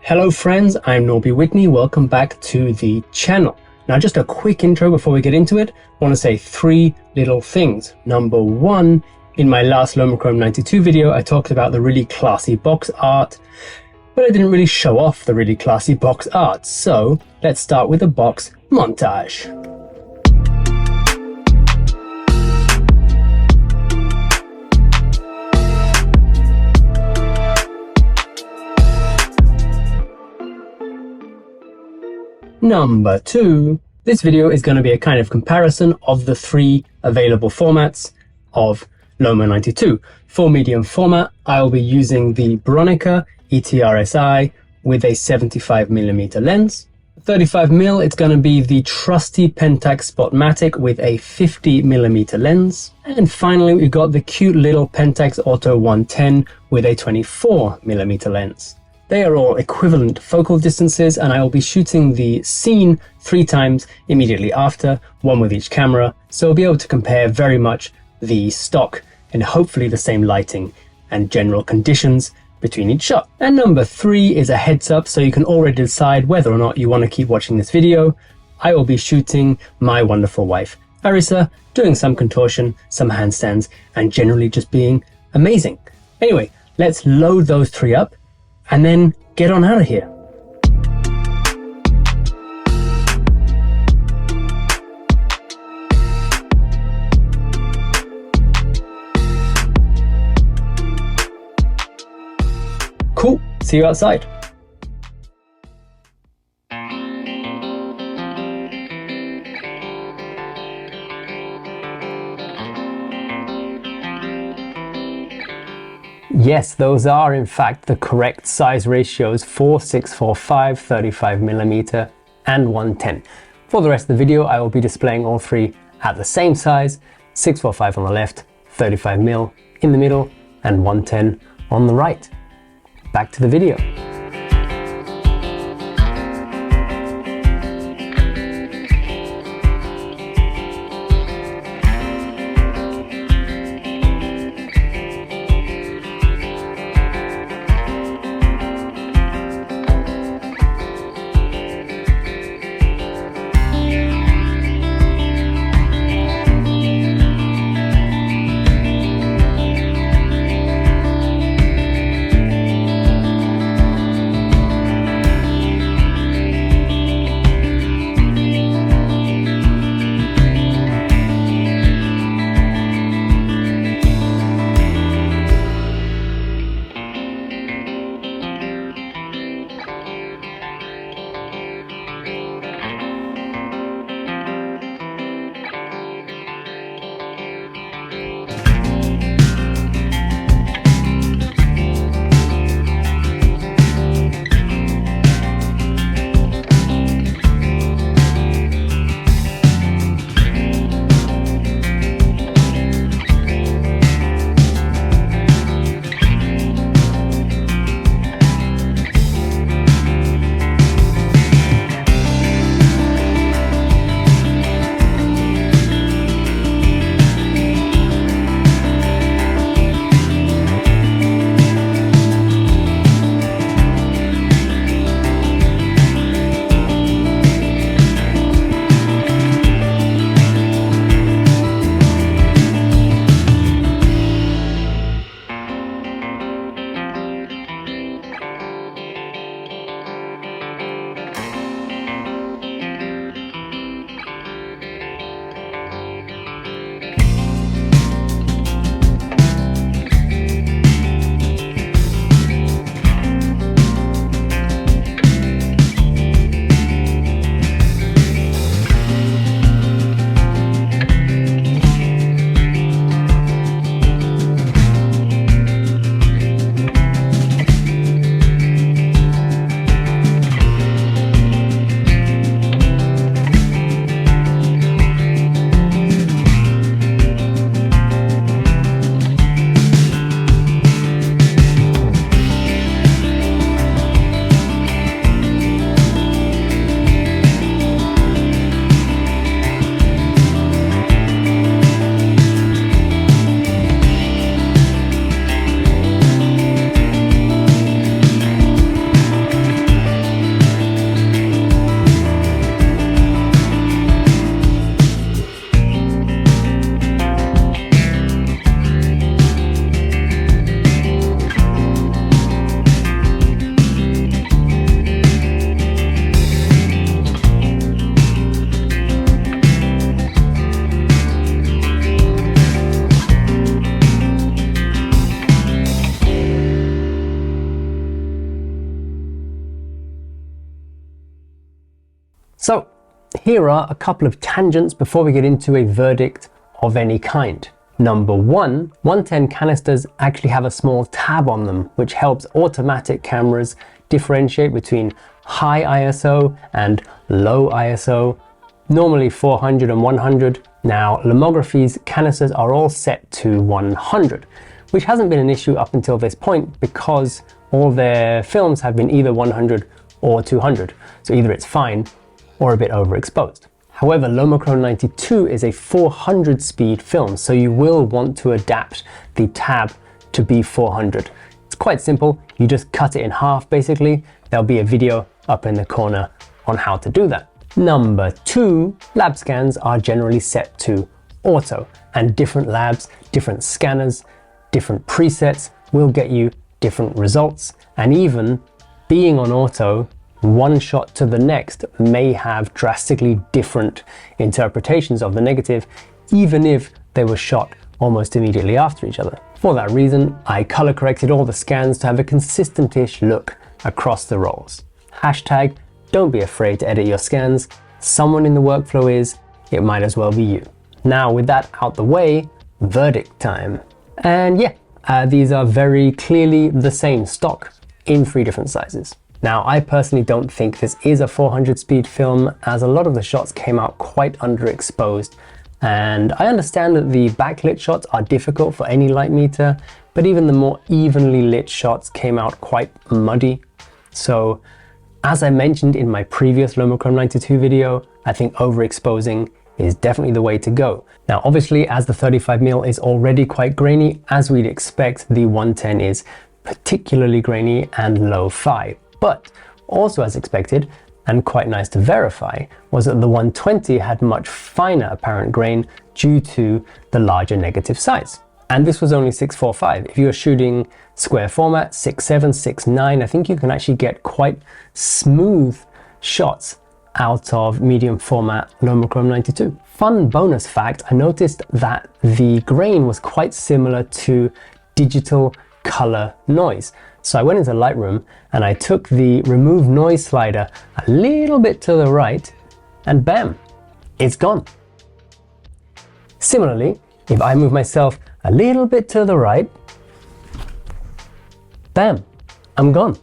Hello friends, I'm Norby Whitney. Welcome back to the channel. Now just a quick intro before we get into it. I want to say three little things. Number one, in my last LomoChrome 92 video, I talked about the really classy box art, but I didn't really show off the really classy box art. So let's start with a box montage. Number two, this video is going to be a kind of comparison of the three available formats of Lomo 92. For medium format, I will be using the Bronica ETRSi with a 75mm lens. 35mm, it's going to be the trusty Pentax Spotmatic with a 50mm lens. And finally, we've got the cute little Pentax Auto 110 with a 24mm lens. They are all equivalent focal distances, and I will be shooting the scene 3 times immediately after, one with each camera, so I'll be able to compare very much the stock and hopefully the same lighting and general conditions between each shot. And number 3 is a heads up, so you can already decide whether or not you want to keep watching this video. I will be shooting my wonderful wife, Arisa, doing some contortion, some handstands, and generally just being amazing. Anyway, let's load those 3 up and then get on out of here. Cool, see you outside. Yes, those are in fact the correct size ratios for 645, 35mm and 110. For the rest of the video, I will be displaying all 3 at the same size, 645 on the left, 35mm in the middle and 110 on the right. Back to the video. So here are a couple of tangents before we get into a verdict of any kind. Number one, 110 canisters actually have a small tab on them, which helps automatic cameras differentiate between high ISO and low ISO, normally 400 and 100. Now, Lomography's canisters are all set to 100, which hasn't been an issue up until this point because all their films have been either 100 or 200. So either it's fine or a bit overexposed. However, LomoChrome 92 is a 400 speed film, so you will want to adapt the tab to be 400. It's quite simple. You just cut it in half, basically. There'll be a video up in the corner on how to do that. Number two, lab scans are generally set to auto, and different labs, different scanners, different presets will get you different results. And even being on auto, one shot to the next may have drastically different interpretations of the negative, even if they were shot almost immediately after each other. For that reason, I color corrected all the scans to have a consistent-ish look across the rolls. Hashtag, don't be afraid to edit your scans. Someone in the workflow is, it might as well be you. Now with that out the way, verdict time. And yeah, these are very clearly the same stock in 3 different sizes. Now, I personally don't think this is a 400 speed film, as a lot of the shots came out quite underexposed. And I understand that the backlit shots are difficult for any light meter, but even the more evenly lit shots came out quite muddy. So, as I mentioned in my previous LomoChrome 92 video, I think overexposing is definitely the way to go. Now, obviously, as the 35mm is already quite grainy, as we'd expect, the 110 is particularly grainy and lo-fi. But also as expected, and quite nice to verify, was that the 120 had much finer apparent grain due to the larger negative size. And this was only 645. If you're shooting square format, 6.7, 6.9, I think you can actually get quite smooth shots out of medium format LomoChrome 92. Fun bonus fact, I noticed that the grain was quite similar to digital color noise. So I went into Lightroom and I took the remove noise slider a little bit to the right and bam, it's gone. Similarly, if I move myself a little bit to the right, bam, I'm gone.